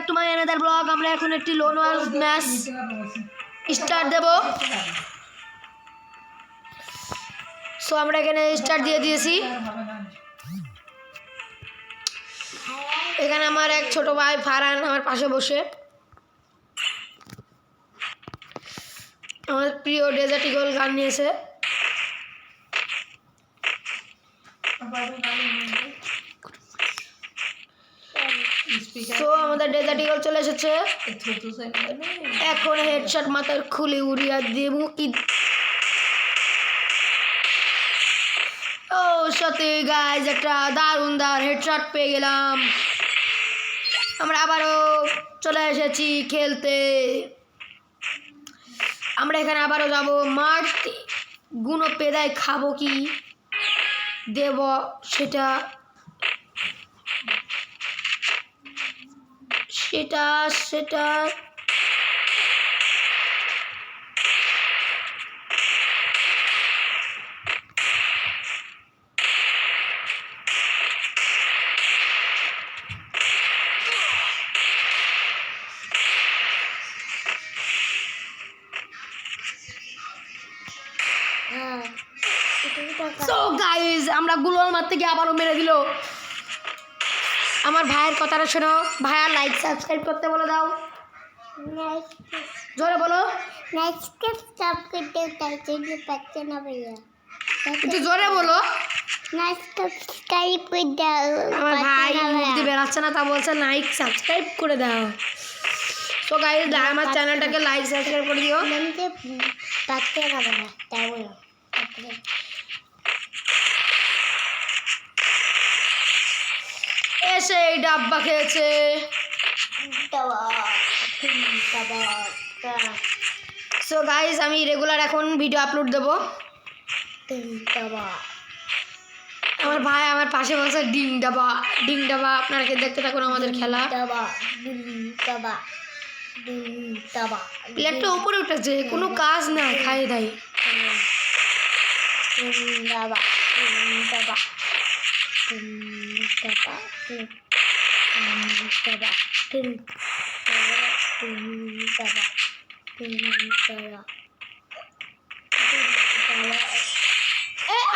Back to my another blog. আমরা এখন একটি লোন ওয়ার্ল্ড ম্যাচ স্টার্ট দেব। সো আমরা এখানে স্টার্ট দিয়ে দিয়েছি। এখানে আমার এক ছোট ভাই ফারহান আমার পাশে বসে আমার প্রিয় ডেজার্ট ইগল গান নিয়েছে। তো আমাদের ডেজার্ট ইগল চলে এসেছে। এখন হেডশট মাথার খুলে উড়িয়ে দেব কি ও সত্যি গাইজ একটা দারুণ হেডশট পেয়ে গেলাম। আমরা আবারও চলে এসেছি খেলতে। আমরা এখানে আবারও যাব মারতে। গুনো পেদায় খাবো কি দেব সেটা সেটা সেটা সো গাইজ আমরা গুলোর মারতে গিয়ে আবারও মেরে দিল। আমার ভাইয়ের কথাটা শোনো। ভাইয়া লাইক সাবস্ক্রাইব করতে বলে দাও। জোরে বলো। একটু জোরে বলো। আমার ভাই মুখ দিয়ে বেরাচ্ছে না, তা বলছে লাইক সাবস্ক্রাইব করে দাও। তো গাইজ আমার চ্যানেলটাকে লাইক সাবস্ক্রাইব করে দিও। এসে এই ডাব্বা খেয়েছে। সো গাইজ আমি রেগুলার এখন ভিডিও আপলোড দেবো। আমার ভাই আমার পাশে বসে ডিং ডাবা ডিং ডাবা। আপনারা দেখতে থাকুন আমাদের খেলা। প্লেটটা উপরে উঠেছে, কোনো কাজ না, খাই দাই।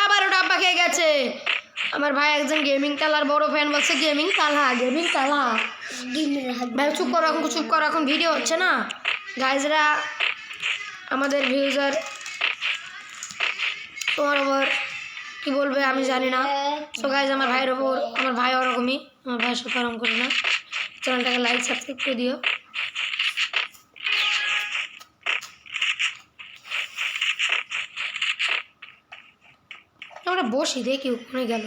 আবারও ডাব্বা খেয়ে গেছে। আমার ভাই একজন গেমিং কালার বড় ফ্যান বলছে গেমিং কালা ভাই চুপ করো এখন, চুপ করো এখন, ভিডিও হচ্ছে না। গাইজরা আমাদের ভিউজার তোমার ওপর কি বলবে আমি জানি না। সো গাইজ আমার ভাইয়ের ওপর, আমার ভাই ওরকমই, আমার ভাইয়ের সাথে আরাম করে না। চ্যানেলটাকে লাইক সাবস্ক্রাইব করে দিও। আমরা বসি দেখি ওখানে গেল।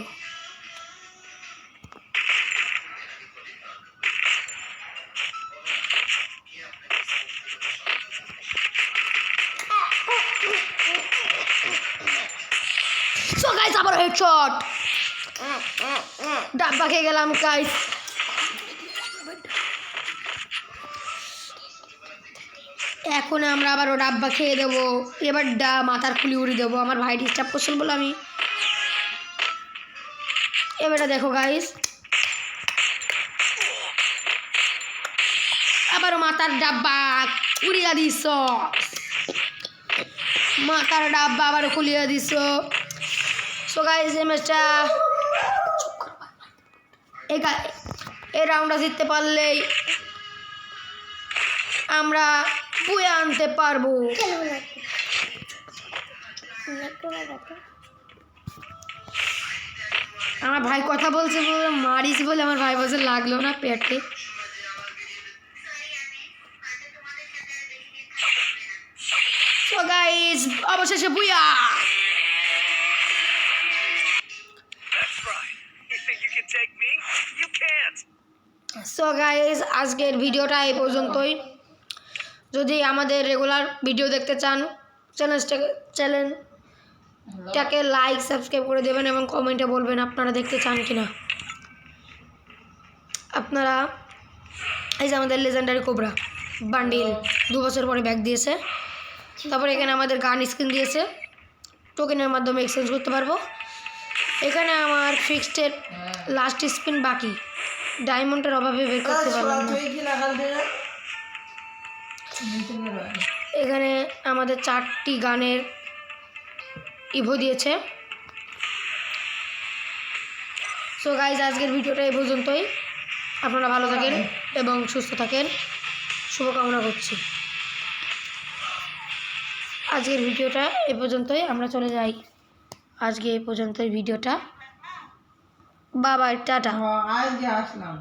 সো গাইস আবার হেডশট ডাব্বা খেয়ে গেলাম গাইস। এখন আমরা আবার ও ডাব্বা খেয়ে দেবো। এবার মাথার খুলি উড়িয়ে দেবো। আমার ভাই ডিস্টার্ব করছিল বলে আমি এবারে দেখো গাইস আবারও মাথার ডাব্বা উড়িয়ে দিস। মাথার ডাব্বা আবার খুলিয়ে দিস। সো গাইস এই ম্যাচটা এই রাউন্ডটা জিততে পারলেই আমরা বয়ে আনতে পারবো। আমার ভাই কথা বলছে বলে মারিস বলে আমার ভাই বলছে লাগলো না পেটে। সো গাইস অবশেষে বুয়া। সো গাইস আজকের ভিডিওটা এই পর্যন্তই। যদি আমাদের রেগুলার ভিডিও দেখতে চান চ্যানেলটাকে লাইক সাবস্ক্রাইব করে দেবেন এবং কমেন্টে বলবেন আপনারা দেখতে চান কিনা। আপনারা এই যে আমাদের লেজেন্ডারি কোবরা বান্ডিল 2 বছর পরে ব্যাক দিয়েছে। তারপরে এখানে আমাদের গান স্কিন দিয়েছে, টোকেনের মাধ্যমে এক্সচেঞ্জ করতে পারবো। এখানে আমার ফিক্সডের লাস্ট স্পিন বাকি। ডায়মন্ডের অভাবে বের করতে পারলাম না। এখানে আমাদের 4টি গানের ইভো দিয়েছে। সো গাইজ, আজকের ভিডিওটা এই পর্যন্তই। আপনারা ভালো থাকেন এবং সুস্থ থাকেন, শুভকামনা করছি। আজকের ভিডিওটা এ পর্যন্তই, আমরা চলে যাই। আজকে এ পর্যন্তই ভিডিওটা। বাবাই, টাটা। আজকে আসলাম।